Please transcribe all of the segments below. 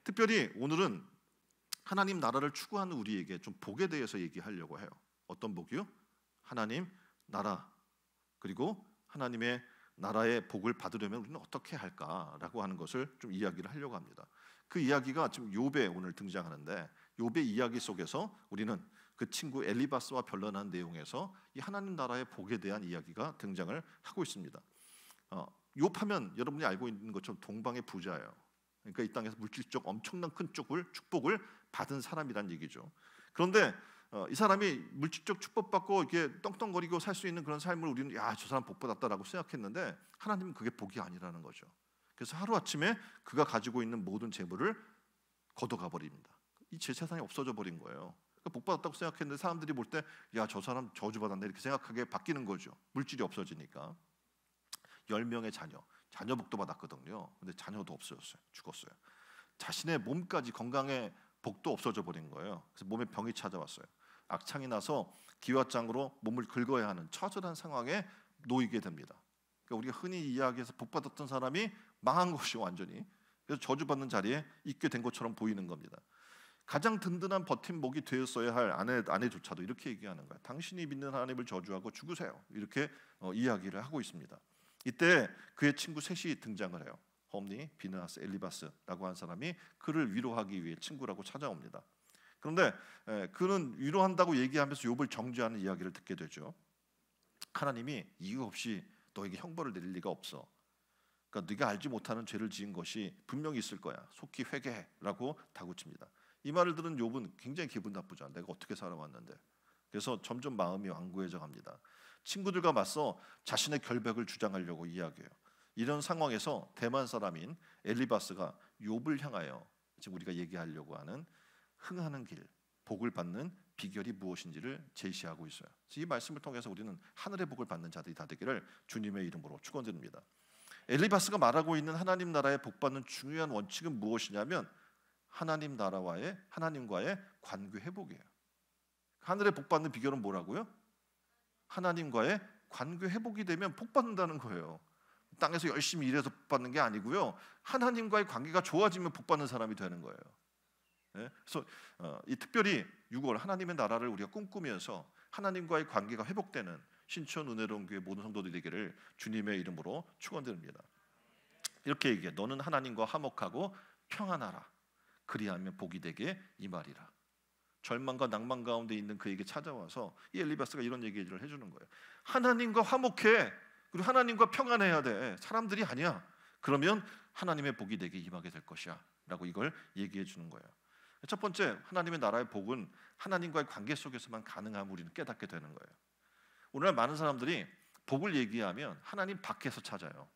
특별히 오늘은 하나님 나라를 추구하는 우리에게 좀 복에 대해서 얘기하려고 해요. 어떤 복이요? 하나님 나라, 그리고 하나님의 나라의 복을 받으려면 우리는 어떻게 할까라고 하는 것을 좀 이야기를 하려고 합니다. 그 이야기가 지금 욥에 오늘 등장하는데, 욥의 이야기 속에서 우리는 그 친구 엘리바스와 변론한 내용에서 이 하나님 나라의 복에 대한 이야기가 등장을 하고 있습니다. 욥하면 여러분이 알고 있는 것처럼 동방의 부자예요. 그러니까 이 땅에서 물질적 엄청난 큰 축복을 받은 사람이란 얘기죠. 그런데 이 사람이 물질적 축복받고 이렇게 떵떵거리고 살 수 있는 그런 삶을 우리는 저 사람 복 받았다라고 생각했는데, 하나님은 그게 복이 아니라는 거죠. 그래서 하루아침에 그가 가지고 있는 모든 재물을 걷어가 버립니다. 이 제 세상이 없어져 버린 거예요. 그러니까 복 받았다고 생각했는데 사람들이 볼 때 저 사람 저주받았네 이렇게 생각하게 바뀌는 거죠. 물질이 없어지니까. 10명의 자녀 복도 받았거든요. 근데 자녀도 없어졌어요. 죽었어요. 자신의 몸까지, 건강의 복도 없어져 버린 거예요. 그래서 몸에 병이 찾아왔어요. 악창이 나서 기와장으로 몸을 긁어야 하는 처절한 상황에 놓이게 됩니다. 그러니까 우리가 흔히 이야기해서 복 받았던 사람이 망한 것이 완전히, 그래서 저주받는 자리에 있게 된 것처럼 보이는 겁니다. 가장 든든한 버팀목이 되었어야 할 아내조차도 이렇게 얘기하는 거예요. 당신이 믿는 하나님을 저주하고 죽으세요. 이렇게 이야기를 하고 있습니다. 이때 그의 친구 셋이 등장을 해요. 홈니, 비느하스, 엘리바스라고 한 사람이 그를 위로하기 위해 친구라고 찾아옵니다. 그런데 그는 위로한다고 얘기하면서 욥을 정죄하는 이야기를 듣게 되죠. 하나님이 이유 없이 너에게 형벌을 내릴 리가 없어. 그러니까 네가 알지 못하는 죄를 지은 것이 분명히 있을 거야. 속히 회개해라고 다구칩니다. 이 말을 들은 욥은 굉장히 기분 나쁘죠. 내가 어떻게 살아왔는데. 그래서 점점 마음이 완고해져 갑니다. 친구들과 맞서 자신의 결백을 주장하려고 이야기해요. 이런 상황에서 대만 사람인 엘리바스가 욥을 향하여 지금 우리가 얘기하려고 하는 흥하는 길, 복을 받는 비결이 무엇인지를 제시하고 있어요. 이 말씀을 통해서 우리는 하늘의 복을 받는 자들이 다 되기를 주님의 이름으로 축원드립니다. 엘리바스가 말하고 있는 하나님 나라의 복 받는 중요한 원칙은 무엇이냐면 하나님과의 관계 회복이에요. 하늘의 복 받는 비결은 뭐라고요? 하나님과의 관계 회복이 되면 복 받는다는 거예요. 땅에서 열심히 일해서 복 받는 게 아니고요. 하나님과의 관계가 좋아지면 복 받는 사람이 되는 거예요. 그래서 이 특별히 6월 하나님의 나라를 우리가 꿈꾸면서 하나님과의 관계가 회복되는 신촌 은혜로운 교회 모든 성도들이 되기를 주님의 이름으로 축원드립니다. 이렇게 얘기해. 너는 하나님과 화목하고 평안하라. 그리하면 복이 되게 이 말이라. 절망과 낭만 가운데 있는 그에게 찾아와서 이 엘리바스가 이런 얘기를 해주는 거예요. 하나님과 화목해. 그리고 하나님과 평안해야 돼. 사람들이 아니야. 그러면 하나님의 복이 되게 임하게 될 것이야 라고 이걸 얘기해 주는 거예요. 첫 번째, 하나님의 나라의 복은 하나님과의 관계 속에서만 가능함을 우리는 깨닫게 되는 거예요. 오늘날 많은 사람들이 복을 얘기하면 하나님 밖에서 찾아요.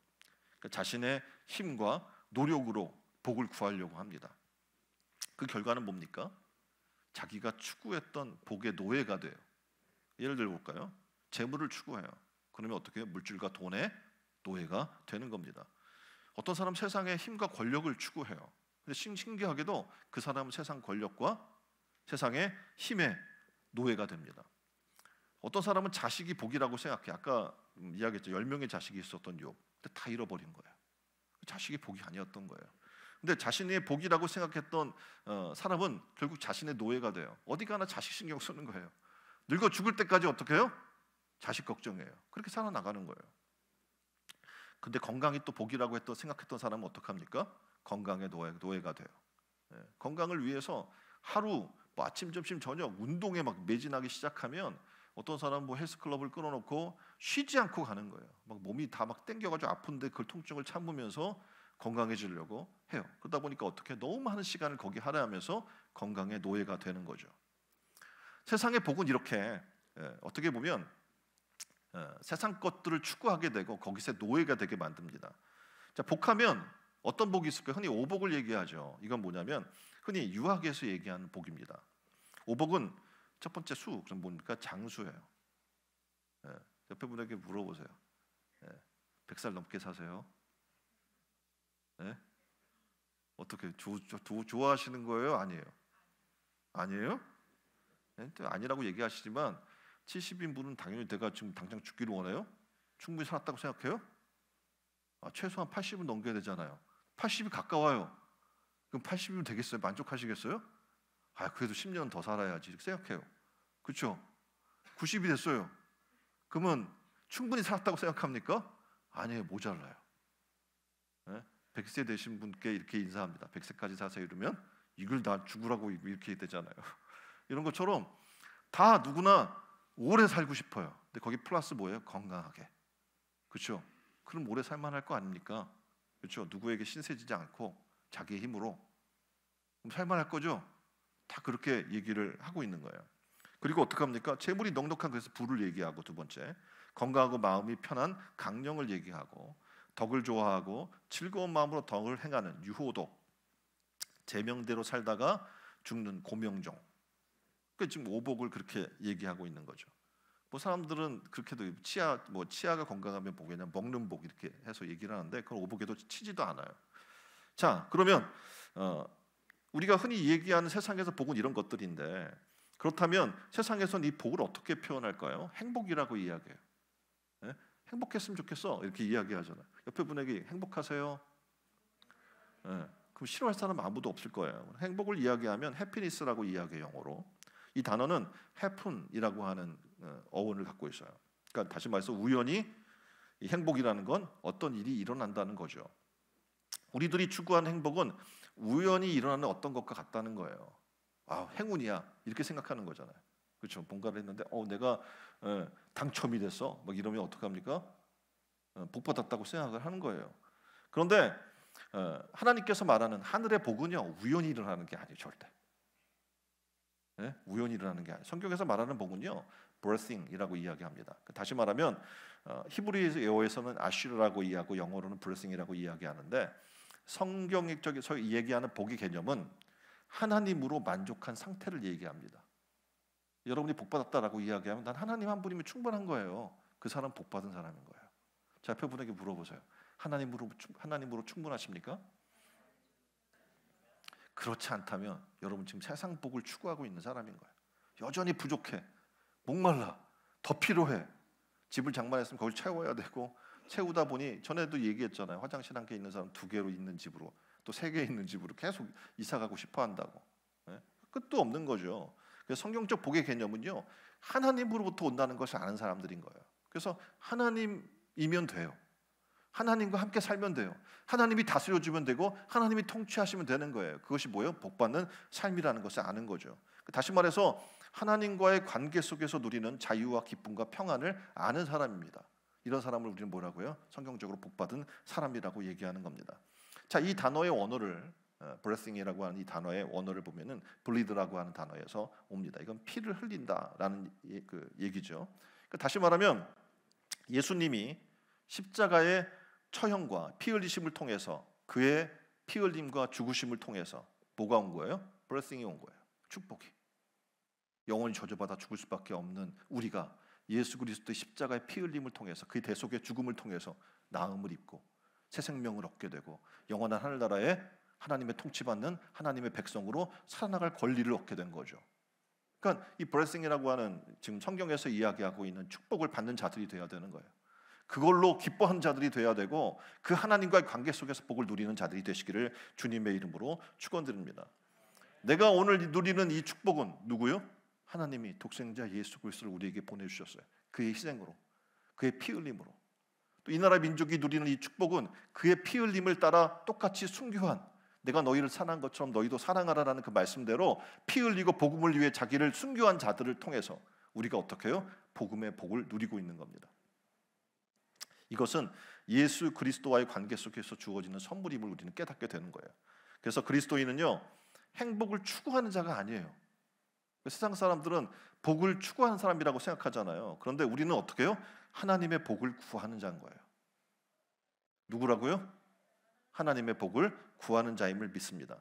그러니까 자신의 힘과 노력으로 복을 구하려고 합니다. 그 결과는 뭡니까? 자기가 추구했던 복의 노예가 돼요. 예를 들어 볼까요? 재물을 추구해요. 그러면 어떻게 해요? 물질과 돈의 노예가 되는 겁니다. 어떤 사람 세상의 힘과 권력을 추구해요. 근데 신기하게도 그 사람은 세상 권력과 세상의 힘의 노예가 됩니다. 어떤 사람은 자식이 복이라고 생각해. 아까 이야기했죠. 10명의 자식이 있었던 욥. 근데 다 잃어버린 거예요. 자식이 복이 아니었던 거예요. 근데 자신의 복이라고 생각했던 사람은 결국 자신의 노예가 돼요. 어디 가나 자식 신경 쓰는 거예요. 늙어 죽을 때까지 어떻게 해요? 자식 걱정해요. 그렇게 살아나가는 거예요. 근데 건강이 또 복이라고 생각했던 사람은 어떡합니까? 건강의 노예가 돼요. 건강을 위해서 하루 아침, 점심, 저녁 운동에 막 매진하기 시작하면 어떤 사람은 헬스클럽을 끊어놓고 쉬지 않고 가는 거예요. 막 몸이 다 막 땡겨가지고 아픈데 그 통증을 참으면서 건강해지려고 해요. 그러다 보니까 어떻게 너무 많은 시간을 거기 할애하면서 건강의 노예가 되는 거죠. 세상의 복은 이렇게 어떻게 보면 세상 것들을 추구하게 되고 거기서 노예가 되게 만듭니다. 자, 복하면 어떤 복이 있을까요? 흔히 오복을 얘기하죠. 이건 뭐냐면 흔히 유학에서 얘기하는 복입니다. 오복은 첫 번째 그럼 뭡니까? 장수예요. 옆에 분에게 물어보세요. 100살 넘게 사세요? 어떻게 좋아하시는 거예요? 아니에요? 아니에요? 아니라고 얘기하시지만 70인 분은 당연히 내가 지금 당장 죽기를 원해요? 충분히 살았다고 생각해요? 최소한 80은 넘겨야 되잖아요. 80이 가까워요. 그럼 80이면 되겠어요? 만족하시겠어요? 그래도 10년 더 살아야지 이렇게 생각해요. 그렇죠? 90이 됐어요. 그러면 충분히 살았다고 생각합니까? 아니에요. 모자라요. 100세 되신 분께 이렇게 인사합니다. 100세까지 사세요 이러면 이걸 다 죽으라고 이렇게 되잖아요. 이런 것처럼 다 누구나 오래 살고 싶어요. 근데 거기 플러스 뭐예요? 건강하게. 그렇죠? 그럼 오래 살만할 거 아닙니까? 그렇죠? 누구에게 신세지지 않고 자기의 힘으로 그럼 살만할 거죠? 다 그렇게 얘기를 하고 있는 거예요. 그리고 어떻게 합니까? 재물이 넉넉한 그래서 부를 얘기하고, 두 번째 건강하고 마음이 편한 강령을 얘기하고, 덕을 좋아하고 즐거운 마음으로 덕을 행하는 유호도, 제명대로 살다가 죽는 고명종. 그러니까 지금 오복을 그렇게 얘기하고 있는 거죠. 뭐 사람들은 그렇게도 치아가 건강하면 복이냐, 먹는 복 이렇게 해서 얘기를 하는데 그건 오복에도 치지도 않아요. 자, 그러면 우리가 흔히 얘기하는 세상에서 복은 이런 것들인데, 그렇다면 세상에서는 이 복을 어떻게 표현할까요? 행복이라고 이야기해요. 네? 행복했으면 좋겠어 이렇게 이야기하잖아요. 옆에 분에게 행복하세요? 네. 그럼 싫어할 사람 아무도 없을 거예요. 행복을 이야기하면 해피니스라고 이야기해요, 영어로. 이 단어는 happen이라고 하는 어원을 갖고 있어요. 그러니까 다시 말해서 우연히 이 행복이라는 건 어떤 일이 일어난다는 거죠. 우리들이 추구하는 행복은 우연히 일어나는 어떤 것과 같다는 거예요. 행운이야 이렇게 생각하는 거잖아요. 그렇죠? 뭔가를 했는데 내가 당첨이 됐어 막 이러면 어떡합니까? 복 받았다고 생각을 하는 거예요. 그런데 하나님께서 말하는 하늘의 복은요, 우연히 일어나는 게 아니에요. 절대. 우연히 일어나는 게 아니에요. 성경에서 말하는 복은요, blessing이라고 이야기합니다. 다시 말하면 히브리어에서는 아쉬르라고 이야기하고 영어로는 blessing이라고 이야기하는데, 성경적에서 얘기하는 복의 개념은 하나님으로 만족한 상태를 얘기합니다. 여러분이 복 받았다라고 이야기하면 난 하나님 한 분이면 충분한 거예요. 그 사람 복 받은 사람인 거예요. 자, 옆에 분에게 물어보세요. 하나님으로 충분하십니까? 그렇지 않다면 여러분 지금 세상 복을 추구하고 있는 사람인 거예요. 여전히 부족해, 목말라, 더 필요해. 집을 장만했으면 그걸 채워야 되고, 채우다 보니 전에도 얘기했잖아요. 화장실 한 개 있는 사람 2개로 있는 집으로, 또 3개 있는 집으로 계속 이사 가고 싶어 한다고. 끝도 없는 거죠. 그래서 성경적 복의 개념은요, 하나님으로부터 온다는 것을 아는 사람들인 거예요. 그래서 하나님이면 돼요. 하나님과 함께 살면 돼요. 하나님이 다스려주면 되고 하나님이 통치하시면 되는 거예요. 그것이 뭐예요? 복받는 삶이라는 것을 아는 거죠. 다시 말해서 하나님과의 관계 속에서 누리는 자유와 기쁨과 평안을 아는 사람입니다. 이런 사람을 우리는 뭐라고요? 성경적으로 복받은 사람이라고 얘기하는 겁니다. 자, 이 단어의 원어를 blessing이라고 하는 이 단어의 원어를 보면은 bleed라고 하는 단어에서 옵니다. 이건 피를 흘린다라는 그 얘기죠. 다시 말하면 예수님이 십자가의 처형과 피 흘리심을 통해서, 그의 피 흘림과 죽으심을 통해서 뭐가 온 거예요? blessing이 온 거예요. 축복이. 영원히 저주받아 죽을 수밖에 없는 우리가 예수 그리스도의 십자가의 피 흘림을 통해서, 그의 대속의 죽음을 통해서 나음을 입고 새 생명을 얻게 되고 영원한 하늘나라에 하나님의 통치받는 하나님의 백성으로 살아나갈 권리를 얻게 된 거죠. 그러니까 이 blessing이라고 하는 지금 성경에서 이야기하고 있는 축복을 받는 자들이 돼야 되는 거예요. 그걸로 기뻐하는 자들이 돼야 되고, 그 하나님과의 관계 속에서 복을 누리는 자들이 되시기를 주님의 이름으로 축원드립니다. 내가 오늘 누리는 이 축복은 누구요? 하나님이 독생자 예수 그리스도를 우리에게 보내주셨어요. 그의 희생으로, 그의 피 흘림으로. 또 이 나라 민족이 누리는 이 축복은 그의 피 흘림을 따라 똑같이 순교한, 내가 너희를 사랑한 것처럼 너희도 사랑하라라는 그 말씀대로 피 흘리고 복음을 위해 자기를 순교한 자들을 통해서 우리가 어떻게 해요? 복음의 복을 누리고 있는 겁니다. 이것은 예수 그리스도와의 관계 속에서 주어지는 선물임을 우리는 깨닫게 되는 거예요. 그래서 그리스도인은요, 행복을 추구하는 자가 아니에요. 세상 사람들은 복을 추구하는 사람이라고 생각하잖아요. 그런데 우리는 어떻게 해요? 하나님의 복을 구하는 자인 거예요. 누구라고요? 하나님의 복을 구하는 자임을 믿습니다.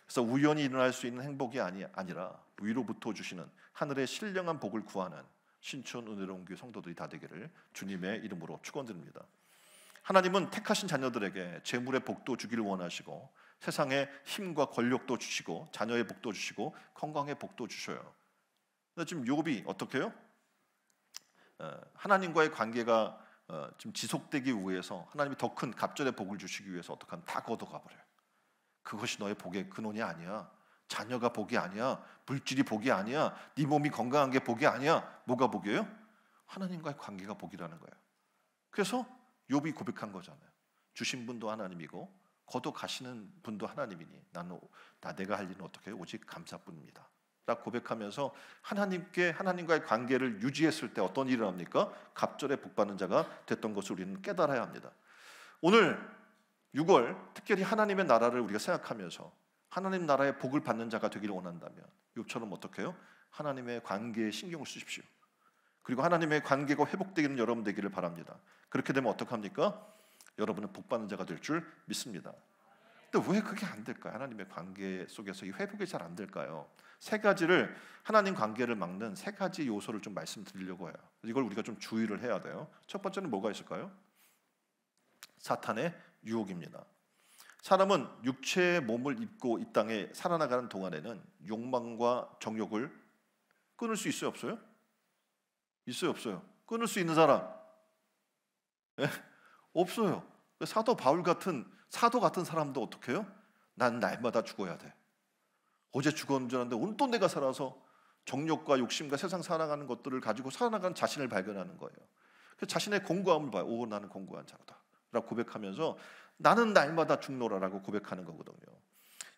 그래서 우연히 일어날 수 있는 행복이 아니라 위로부터 주시는 하늘의 신령한 복을 구하는 신촌 은혜로운 교회 성도들이 다 되기를 주님의 이름으로 축원드립니다. 하나님은 택하신 자녀들에게 재물의 복도 주기를 원하시고, 세상의 힘과 권력도 주시고, 자녀의 복도 주시고, 건강의 복도 주셔요. 근데 지금 욥이 어떻게 해요? 하나님과의 관계가 좀 지속되기 위해서 하나님이 더 큰 갑절의 복을 주시기 위해서 어떻게 하면 다 걷어가 버려요. 그것이 너의 복의 근원이 아니야. 자녀가 복이 아니야. 물질이 복이 아니야. 네 몸이 건강한 게 복이 아니야. 뭐가 복이에요? 하나님과의 관계가 복이라는 거예요. 그래서 욥이 고백한 거잖아요. 주신 분도 하나님이고 거둬 가시는 분도 하나님이니 내가 할 일은 어떻게 해요? 오직 감사뿐입니다 라고 고백하면서 하나님과의 관계를 유지했을 때 어떤 일을 합니까? 갑절에 복받는 자가 됐던 것을 우리는 깨달아야 합니다. 오늘 6월 특별히 하나님의 나라를 우리가 생각하면서 하나님 나라의 복을 받는 자가 되기를 원한다면 욥처럼 어떻게 해요? 하나님의 관계에 신경을 쓰십시오. 그리고 하나님의 관계가 회복되기는 여러분 되기를 바랍니다. 그렇게 되면 어떡합니까? 여러분은 복받는 자가 될 줄 믿습니다. 근데 왜 그게 안 될까요? 하나님의 관계 속에서 이 회복이 잘 안 될까요? 세 가지를 하나님 관계를 막는 세 가지 요소를 좀 말씀드리려고 해요. 이걸 우리가 좀 주의를 해야 돼요. 첫 번째는 뭐가 있을까요? 사탄의 유혹입니다. 사람은 육체의 몸을 입고 이 땅에 살아나가는 동안에는 욕망과 정욕을 끊을 수 있어요, 없어요? 있어요, 없어요? 끊을 수 있는 사람? 네? 없어요. 사도 바울 같은 사도 같은 사람도 어떻게 해요? 난 날마다 죽어야 돼. 어제 죽었는 줄 알았는데 오늘 또 내가 살아서 정욕과 욕심과 세상 살아가는 것들을 가지고 살아나가는 자신을 발견하는 거예요. 그래서 자신의 공고함을 봐요. 오, 나는 공고한 자다 라고 고백하면서 나는 날마다 죽노라라고 고백하는 거거든요.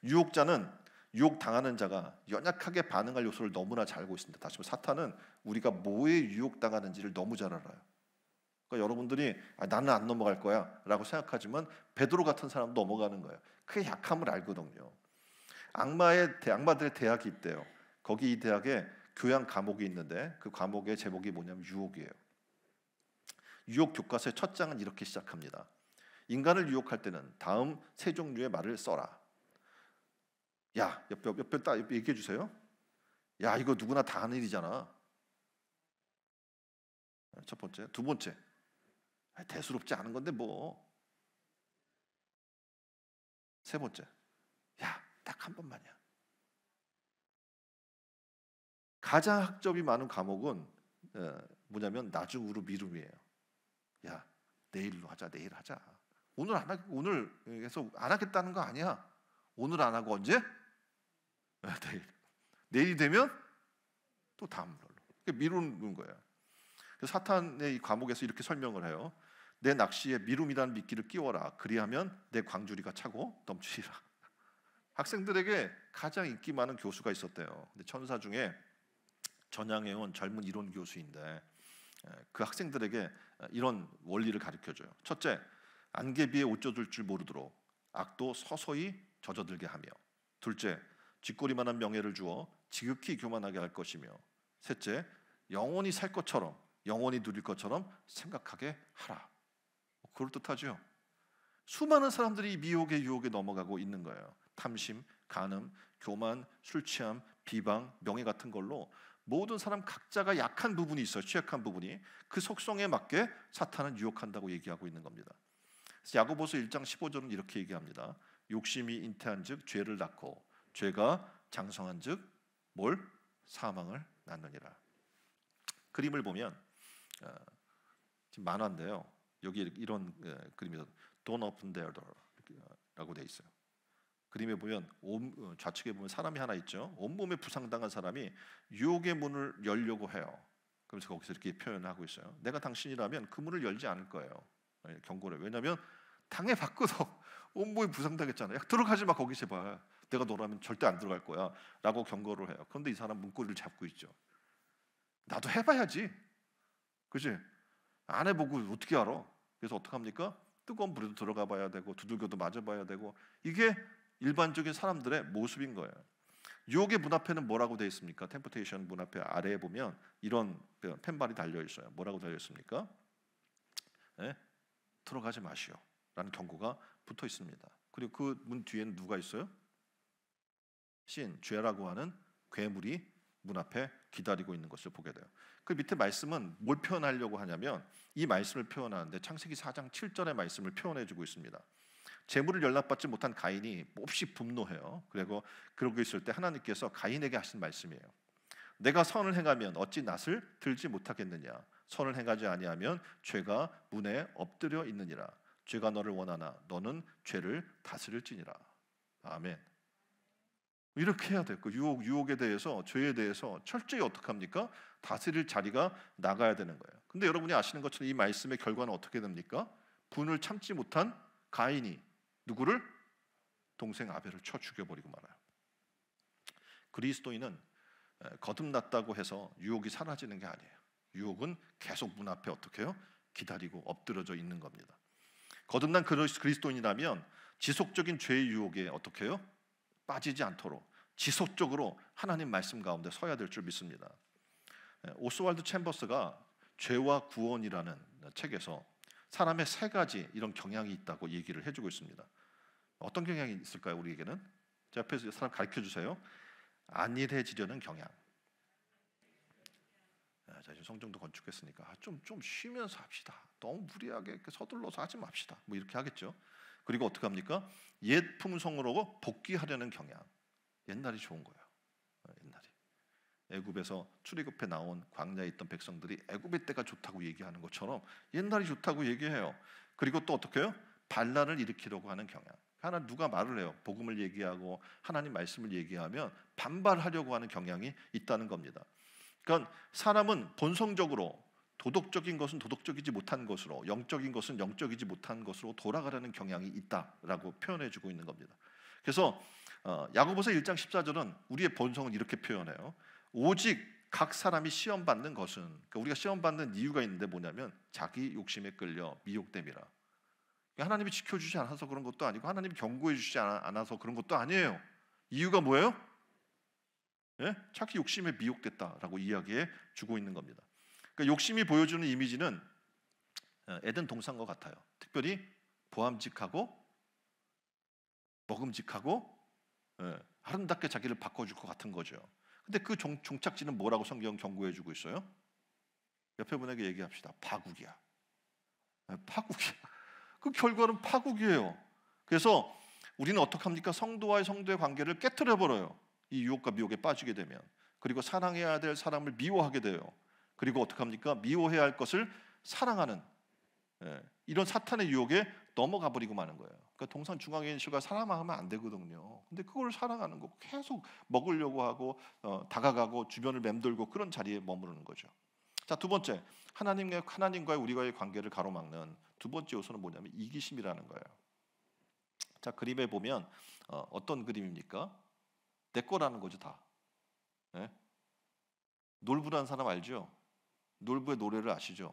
유혹자는 유혹당하는 자가 연약하게 반응할 요소를 너무나 잘 알고 있습니다. 다시 말해 사탄은 우리가 뭐에 유혹당하는지를 너무 잘 알아요. 그러니까 여러분들이 나는 안 넘어갈 거야 라고 생각하지만 베드로 같은 사람도 넘어가는 거예요. 그의 약함을 알거든요. 악마들의 대학이 있대요. 거기 이 대학에 교양 과목이 있는데 그 과목의 제목이 뭐냐면 유혹이에요. 유혹 교과서의 첫 장은 이렇게 시작합니다. 인간을 유혹할 때는 다음 세 종류의 말을 써라. 야, 옆에 딱 얘기해 주세요. 야, 이거 누구나 다 하는 일이잖아. 첫 번째. 두 번째. 대수롭지 않은 건데 뭐. 세 번째. 야, 딱 한 번만이야. 가장 학점이 많은 과목은 뭐냐면 나중으로 미룸이에요. 야, 내일로 하자. 내일 하자. 오늘 해서 안 하겠다는 거 아니야. 오늘 안 하고 언제? 내일. 내일이 되면 또 다음 날로. 미루는 거예요. 그래서 사탄의 이 과목에서 이렇게 설명을 해요. 내 낚시에 미룸이라는 미끼를 끼워라. 그리하면 내 광주리가 차고 넘치리라. 학생들에게 가장 인기 많은 교수가 있었대요. 근데 천사 중에 전향해온 젊은 이론 교수인데 그 학생들에게 이런 원리를 가르쳐줘요. 첫째, 안개비에 옷 젖을 줄 모르도록 악도 서서히 젖어들게 하며, 둘째, 쥐꼬리만한 명예를 주어 지극히 교만하게 할 것이며, 셋째, 영원히 살 것처럼 영원히 누릴 것처럼 생각하게 하라. 그럴듯하죠. 수많은 사람들이 이 미혹의 유혹에 넘어가고 있는 거예요. 탐심, 간음, 교만, 술 취함, 비방, 명예 같은 걸로 모든 사람 각자가 약한 부분이 있어요. 취약한 부분이. 그 속성에 맞게 사탄은 유혹한다고 얘기하고 있는 겁니다. 그래서 야고보서 1장 15절은 이렇게 얘기합니다. 욕심이 잉태한즉 죄를 낳고 죄가 장성한즉 뭘? 사망을 낳느니라. 그림을 보면 지금 만화인데요. 여기 이런 그림이 Don't open their door라고 돼 있어요. 그림에 보면 좌측에 보면 사람이 하나 있죠. 온몸에 부상당한 사람이 유혹의 문을 열려고 해요. 그래서 거기서 이렇게 표현하고 있어요. 내가 당신이라면 그 문을 열지 않을 거예요. 경고를. 왜냐하면 당해봤거든. 온몸에 부상당했잖아요. 들어가지 마 거기 제발. 내가 너라면 절대 안 들어갈 거야 라고 경고를 해요. 그런데 이 사람 문고리를 잡고 있죠. 나도 해봐야지. 그치? 안 해보고 어떻게 알아? 그래서 어떡합니까? 뜨거운 불에도 들어가 봐야 되고 두들겨도 맞아봐야 되고, 이게 일반적인 사람들의 모습인 거예요. 유혹의 문 앞에는 뭐라고 되어 있습니까? 템프테이션 문 앞에 아래에 보면 이런 펜발이 달려 있어요. 뭐라고 달려 있습니까? 네? 들어가지 마시오 라는 경고가 붙어 있습니다. 그리고 그 문 뒤에는 누가 있어요? 죄라고 하는 괴물이 문 앞에 기다리고 있는 것을 보게 돼요. 그 밑에 말씀은 뭘 표현하려고 하냐면 이 말씀을 표현하는데 창세기 4장 7절의 말씀을 표현해주고 있습니다. 재물을 연락받지 못한 가인이 몹시 분노해요. 그리고 그러고 있을 때 하나님께서 가인에게 하신 말씀이에요. 내가 선을 행하면 어찌 낫을 들지 못하겠느냐. 선을 행하지 아니하면 죄가 문에 엎드려 있느니라. 죄가 너를 원하나 너는 죄를 다스릴지니라. 아멘. 이렇게 해야 돼요. 그 유혹에 대해서, 죄에 대해서 철저히 어떻게 합니까? 다스릴 자리가 나가야 되는 거예요. 근데 여러분이 아시는 것처럼 이 말씀의 결과는 어떻게 됩니까? 분을 참지 못한 가인이 누구를? 동생 아벨을 쳐 죽여버리고 말아요. 그리스도인은 거듭났다고 해서 유혹이 사라지는 게 아니에요. 유혹은 계속 문 앞에 어떻게 해요? 기다리고 엎드려져 있는 겁니다. 거듭난 그리스도인이라면 지속적인 죄의 유혹에 어떻게 해요? 빠지지 않도록 지속적으로 하나님 말씀 가운데 서야 될 줄 믿습니다. 오스왈드 챔버스가 죄와 구원이라는 책에서 사람의 세 가지 이런 경향이 있다고 얘기를 해주고 있습니다. 어떤 경향이 있을까요? 우리에게는 제 앞에서 사람 가르쳐 주세요. 안일해지려는 경향. 자, 이제 성정도 건축했으니까 좀 쉬면서 합시다. 너무 무리하게 서둘러서 하지 맙시다. 뭐 이렇게 하겠죠. 그리고 어떻게 합니까? 옛 품성으로 복귀하려는 경향. 옛날이 좋은 거예요. 옛날이. 애굽에서 출애굽해 나온 광야에 있던 백성들이 애굽의 때가 좋다고 얘기하는 것처럼 옛날이 좋다고 얘기해요. 그리고 또 어떻게 해요? 반란을 일으키려고 하는 경향. 하나 누가 말을 해요. 복음을 얘기하고 하나님 말씀을 얘기하면 반발하려고 하는 경향이 있다는 겁니다. 그러니까 사람은 본성적으로 도덕적인 것은 도덕적이지 못한 것으로, 영적인 것은 영적이지 못한 것으로 돌아가려는 경향이 있다라고 표현해주고 있는 겁니다. 그래서 야고보서 1장 14절은 우리의 본성은 이렇게 표현해요. 오직 각 사람이 시험받는 것은, 그러니까 우리가 시험받는 이유가 있는데 뭐냐면 자기 욕심에 끌려 미혹됨이라. 하나님이 지켜주지 않아서 그런 것도 아니고 하나님이 경고해 주지 않아서 그런 것도 아니에요. 이유가 뭐예요? 예? 자기 욕심에 미혹됐다라고 이야기해 주고 있는 겁니다. 그러니까 욕심이 보여주는 이미지는 에덴 동산과 같아요. 특별히 보암직하고 먹음직하고 아름답게 자기를 바꿔줄 것 같은 거죠. 근데 그 종착지는 뭐라고 성경 경고해 주고 있어요? 옆에 분에게 얘기합시다. 파국이야. 파국이야. 그 결과는 파국이에요. 그래서 우리는 어떻게 합니까? 성도와의 성도의 관계를 깨트려 버려요. 이 유혹과 미혹에 빠지게 되면. 그리고 사랑해야 될 사람을 미워하게 돼요. 그리고 어떻게 합니까? 미워해야 할 것을 사랑하는 이런 사탄의 유혹에 넘어가 버리고 마는 거예요. 그러니까 동산 중앙에 있는 실과 사랑하면 안 되거든요. 근데 그걸 사랑하는 거 계속 먹으려고 하고 다가가고 주변을 맴돌고 그런 자리에 머무르는 거죠. 자, 두 번째, 하나님과의 우리와의 관계를 가로막는 두 번째 요소는 뭐냐면 이기심이라는 거예요. 자, 그림에 보면 어떤 그림입니까? 내 거라는 거죠, 다. 네? 놀부라는 사람 알죠? 놀부의 노래를 아시죠?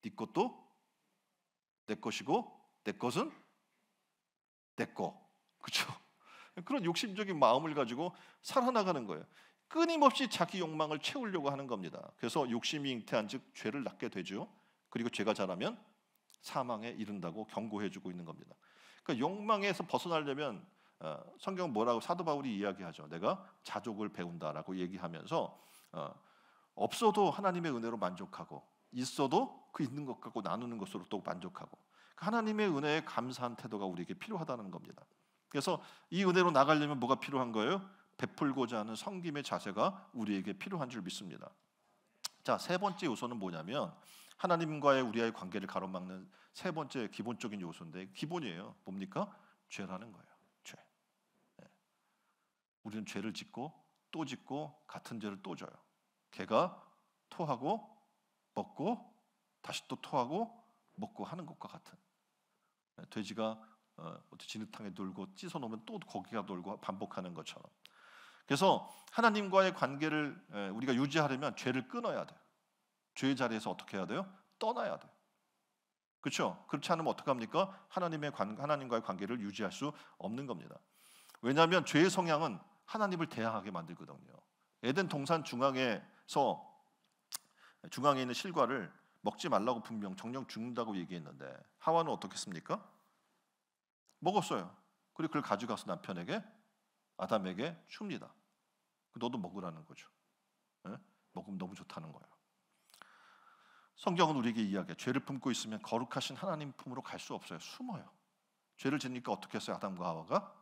네 것도 내 것이고 내 것은 내 거. 그렇죠? 그런 욕심적인 마음을 가지고 살아나가는 거예요. 끊임없이 자기 욕망을 채우려고 하는 겁니다. 그래서 욕심이 잉태한 즉 죄를 낳게 되죠. 그리고 죄가 자라면 사망에 이른다고 경고해주고 있는 겁니다. 그러니까 욕망에서 벗어나려면 성경은 뭐라고 사도 바울이 이야기하죠. 내가 자족을 배운다라고 얘기하면서 없어도 하나님의 은혜로 만족하고 있어도 그 있는 것 갖고 나누는 것으로 또 만족하고 하나님의 은혜에 감사한 태도가 우리에게 필요하다는 겁니다. 그래서 이 은혜로 나가려면 뭐가 필요한 거예요? 베풀고자 하는 섬김의 자세가 우리에게 필요한 줄 믿습니다. 자, 세 번째 요소는 뭐냐면 하나님과의 우리의 관계를 가로막는 세 번째 기본적인 요소인데 기본이에요. 뭡니까? 죄라는 거예요. 죄. 우리는 죄를 짓고 또 짓고 같은 죄를 또 져요. 개가 토하고 먹고 다시 또 토하고 먹고 하는 것과 같은. 돼지가 진흙탕에 놀고 찢어놓으면 또 거기가 놀고 반복하는 것처럼. 그래서 하나님과의 관계를 우리가 유지하려면 죄를 끊어야 돼요. 죄의 자리에서 어떻게 해야 돼요? 떠나야 돼요. 그렇죠? 그렇지 않으면 어떡합니까? 하나님과의 관계를 유지할 수 없는 겁니다. 왜냐하면 죄의 성향은 하나님을 대항하게 만들거든요. 에덴 동산 중앙에 있는 실과를 먹지 말라고 분명 정령 죽는다고 얘기했는데 하와는 어떻게 했습니까? 먹었어요. 그리고 그걸 가져가서 남편에게 아담에게 줍니다. 너도 먹으라는 거죠. 먹으면 너무 좋다는 거예요. 성경은 우리에게 이야기해요. 죄를 품고 있으면 거룩하신 하나님 품으로 갈 수 없어요. 숨어요. 죄를 짓니까 어떻게 했어요? 아담과 하와가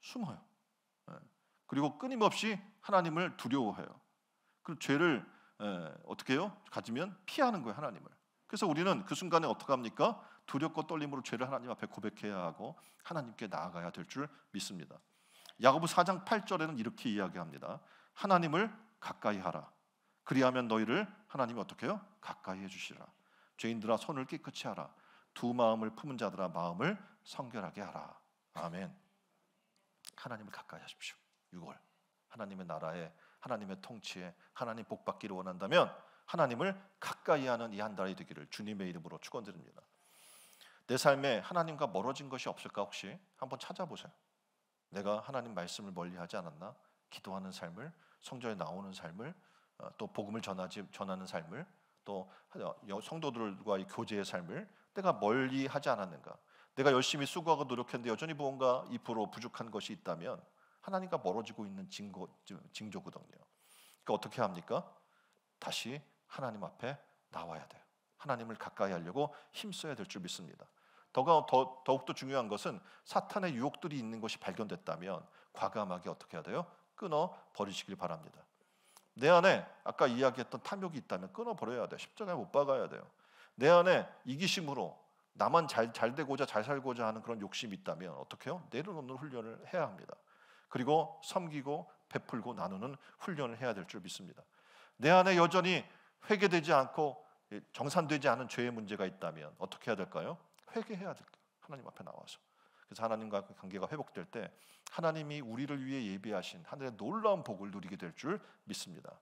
숨어요. 그리고 끊임없이 하나님을 두려워해요. 그 죄를 어떻게 해요? 가지면 피하는 거예요, 하나님을. 그래서 우리는 그 순간에 어떻게 합니까? 두렵고 떨림으로 죄를 하나님 앞에 고백해야 하고 하나님께 나아가야 될 줄 믿습니다. 야고보 4장 8절에는 이렇게 이야기합니다. 하나님을 가까이 하라. 그리하면 너희를 하나님이 어떻게 해요? 가까이 해주시라. 죄인들아 손을 깨끗이 하라. 두 마음을 품은 자들아 마음을 성결하게 하라. 아멘. 하나님을 가까이 하십시오. 6월 하나님의 나라에, 하나님의 통치에 하나님 복 받기를 원한다면 하나님을 가까이 하는 이 한 달이 되기를 주님의 이름으로 축원드립니다. 내 삶에 하나님과 멀어진 것이 없을까? 혹시 한번 찾아보세요. 내가 하나님 말씀을 멀리하지 않았나? 기도하는 삶을, 성전에 나오는 삶을, 또 복음을 전하는 삶을, 또 성도들과의 교제의 삶을 내가 멀리하지 않았는가? 내가 열심히 수고하고 노력했는데 여전히 뭔가 2% 부족한 것이 있다면 하나님과 멀어지고 있는 징조거든요. 그러니까 어떻게 합니까? 다시 하나님 앞에 나와야 돼요. 하나님을 가까이 하려고 힘써야 될 줄 믿습니다. 더욱더 중요한 것은 사탄의 유혹들이 있는 것이 발견됐다면 과감하게 어떻게 해야 돼요? 끊어 버리시길 바랍니다. 내 안에 아까 이야기했던 탐욕이 있다면 끊어 버려야 돼요. 십자가에 못 박아야 돼요. 내 안에 이기심으로 나만 잘 되고자 잘 살고자 하는 그런 욕심이 있다면 어떻게 해요? 내려놓는 훈련을 해야 합니다. 그리고 섬기고 베풀고 나누는 훈련을 해야 될 줄 믿습니다. 내 안에 여전히 회개되지 않고 정산되지 않은 죄의 문제가 있다면 어떻게 해야 될까요? 회개해야 될까요? 하나님 앞에 나와서. 그래서 하나님과 그 관계가 회복될 때 하나님이 우리를 위해 예비하신 하늘의 놀라운 복을 누리게 될 줄 믿습니다.